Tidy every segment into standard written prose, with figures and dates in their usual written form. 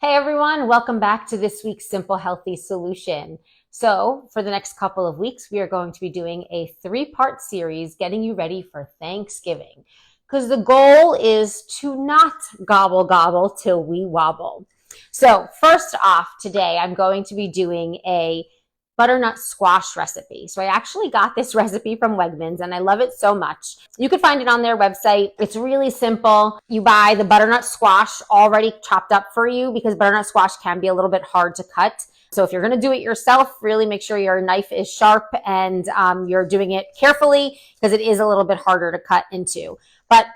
Hey everyone, welcome back to this week's Simple Healthy Solution. So for the next couple of weeks, we are going to be doing a 3-part series getting you ready for Thanksgiving. Because the goal is to not gobble gobble till we wobble. So first off, today I'm going to be doing a butternut squash recipe. So I actually got this recipe from Wegmans and I love it so much. You can find it on their website. It's really simple. You buy the butternut squash already chopped up for you because butternut squash can be a little bit hard to cut. So if you're going to do it yourself, really make sure your knife is sharp and you're doing it carefully because it is a little bit harder to cut into. But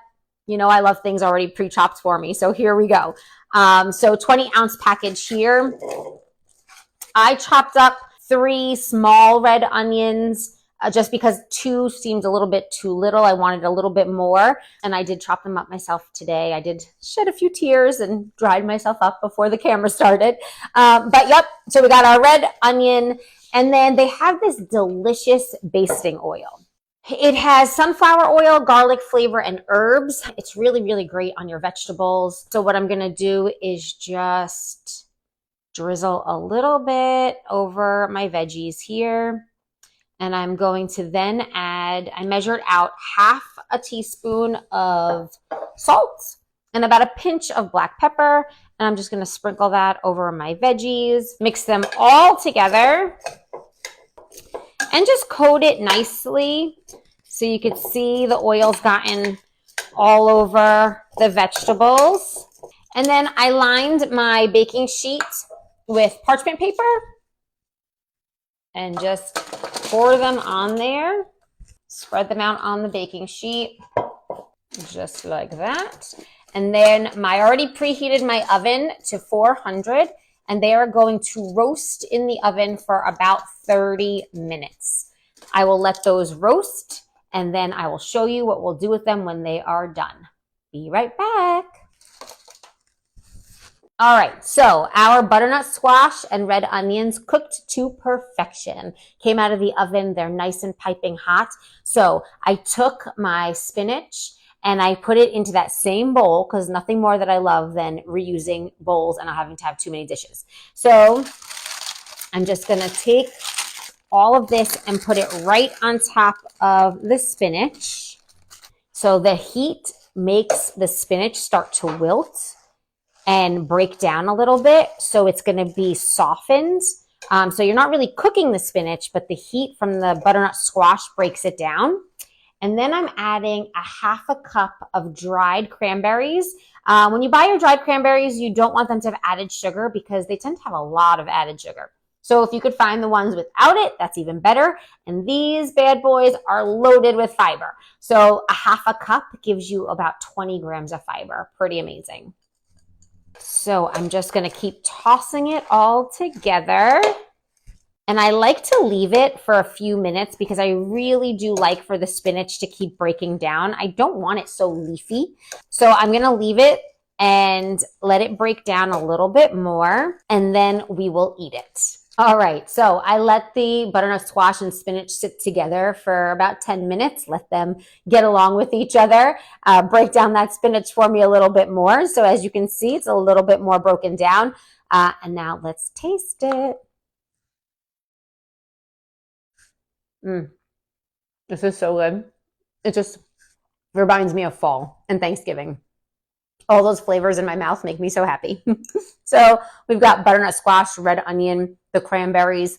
you know, I love things already pre-chopped for me. So here we go. So 20-ounce package here. I chopped up 3 small red onions just because 2 seemed a little bit too little. I wanted a little bit more, and I did chop them up myself today. I did shed a few tears and dried myself up before the camera started. But yep, so we got our red onion, and then they have this delicious basting oil. It has sunflower oil, garlic flavor, and herbs. It's really, really great on your vegetables. So what I'm going to do is just drizzle a little bit over my veggies here. And I'm going to then add, I measured out half a teaspoon of salt and about a pinch of black pepper. And I'm just going to sprinkle that over my veggies, mix them all together, and just coat it nicely so you could see the oil's gotten all over the vegetables. And then I lined my baking sheet with parchment paper and just pour them on there. Spread them out on the baking sheet just like that. And then I already preheated my oven to 400 and they are going to roast in the oven for about 30 minutes. I will let those roast and then I will show you what we'll do with them when they are done. Be right back. All right, so our butternut squash and red onions cooked to perfection. Came out of the oven, they're nice and piping hot. So I took my spinach and I put it into that same bowl because nothing more that I love than reusing bowls and not having to have too many dishes. So I'm just gonna take all of this and put it right on top of the spinach. So the heat makes the spinach start to wilt and break down a little bit. So it's going to be softened. So you're not really cooking the spinach, but the heat from the butternut squash breaks it down. And then I'm adding a half a cup of dried cranberries. When you buy your dried cranberries, you don't want them to have added sugar because they tend to have a lot of added sugar. So if you could find the ones without it, that's even better. And these bad boys are loaded with fiber. So a half a cup gives you about 20 grams of fiber. Pretty amazing. So I'm just going to keep tossing it all together. And I like to leave it for a few minutes because I really do like for the spinach to keep breaking down. I don't want it so leafy. So I'm going to leave it and let it break down a little bit more, and then we will eat it. All right, so I let the butternut squash and spinach sit together for about 10 minutes, let them get along with each other, break down that spinach for me a little bit more. So as you can see, it's a little bit more broken down. And now let's taste it. This is so good. It just reminds me of fall and Thanksgiving. All those flavors in my mouth make me so happy. So we've got butternut squash, red onion, the cranberries,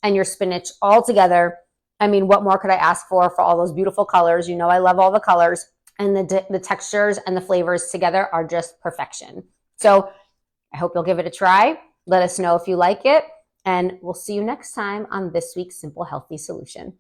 and your spinach all together. I mean, what more could I ask for all those beautiful colors? You know, I love all the colors, and the textures and the flavors together are just perfection. So I hope you'll give it a try. Let us know if you like it, and we'll see you next time on this week's Simple Healthy Solution.